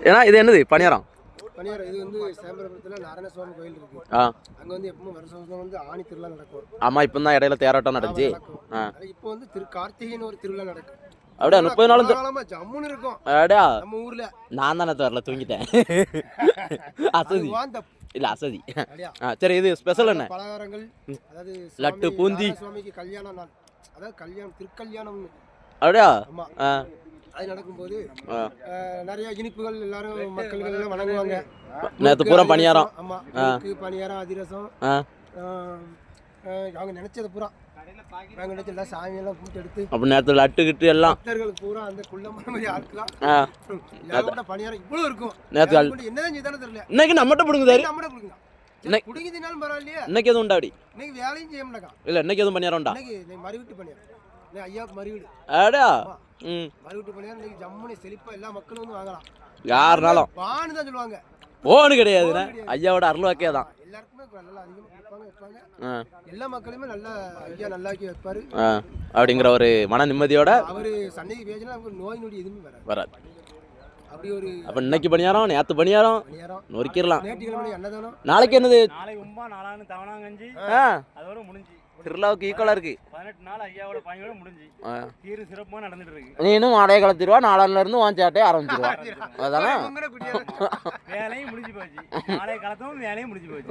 ஏன்னா இது என்னது பணியாரம்? பணியாரம் இது வந்து சேம்பரபுரத்தில் நாராயணசுவாமி கோயில் இருக்கு. அங்கே வந்து எப்பவும் வருஷம் வந்து ஆணி திருவிழா நடக்கும். ஆமாம், இப்போ தான் இடையில தேரோட்டம் நடந்துச்சு. இப்போ வந்து கார்த்திகைன்னு ஒரு திருவிழா நடக்கும். அப்படியா? 30 நாளும் ஜம்முன்னு இருக்கும். அப்படியா? நம்ம ஊர்ல நான் தானே வரல, தூங்கிட்டேன். அசதி இல்ல, அசதி. சரி, இது ஸ்பெஷல் என்ன? பலகாரங்கள், அதாவது லட்டு பூந்தி சுவாமிக்கு கல்யாணம் நாள், அதாவது கல்யாணம் திருக்கல்யாணம். அப்படியா? அது நடக்கும்போது நிறைய இனிப்புகள் எல்லாரும் மக்கள்கள் எல்லாம் வணங்குவாங்க. நேற்று பூரா பணியாரம். ஆமா, பணியாரம், அதிரசம், அவங்க நினைச்சது பூரா நாங்கள் நினைச்ச எல்லாம் சாமியெல்லாம் கூட்டு எடுத்து அப்போ நேற்று லட்டு கிட்டு எல்லாம் பக்தர்கள் பூரா அந்த குள்ளமான மாதிரி ஆட்களாம் பணியாரம் இவ்வளோ இருக்கும். நேற்று என்னதான் செய்தாலும் தெரியல. இன்னைக்கு நம்மகிட்ட பிடுங்குதாரு. நம்மகிட்ட பிடிக்குங்க, பிடிங்கினாலும் பரவாயில்லையா. இன்னைக்கு எதுவும் உண்டா? அப்படி இன்னைக்கு வேலையும் செய்ய மாட்டாங்க. இல்லை, இன்னைக்கு எதுவும் பணியாரம் உண்டா? இன்னைக்கு மறுவீட்டு பணியாரம், ஐயாவுக்கு மறுவீடு. அப்படியா? மறுவீட்டு பணியாரம் இன்னைக்கு ஜம்முனி செழிப்பா எல்லா மக்களும் வந்து வாங்கலாம். யாருனாலும் பான்னு தான் சொல்லுவாங்க, போனு கிடையாதுண்ணே. ஐயாவோட அருள்வாக்கே தான். எல்லாருக்குமே நல்லா அதிகமாக வைப்பாங்க. எல்லா மக்களுமே நல்லா ஐயா நல்லா வைப்பாரு அப்படிங்கிற ஒரு மன நிம்மதியோட அவரு சன்னதி பேஜினா நமக்கு நோய் நொடி எதுவுமே வராது. அப்படி ஒரு அப்ப இன்னைக்கு பணியாரம், நேத்து பணியாரம் நொறுக்கிடலாம். நாளைக்கு என்னது? நாளைக்கு உம்பா, நாளான்னு தவணாங்கஞ்சி, அதோட முடிஞ்சு திருவிழாவுக்கு ஈக்குவலா இருக்கு. 18 நாள் ஐயாவோட பணியோட முடிஞ்சு தீரு சிறப்பா நடந்துட்டு இருக்கு. நீனும் ஆடையை கலத்திடுவா, நாளான்ல இருந்து உன் சேட்டையை ஆரம்பிச்சிருவா. அதானே வேலையும் முடிஞ்சு போச்சு. நாளைய காலத்தும் வேலையும் முடிஞ்சு போச்சு.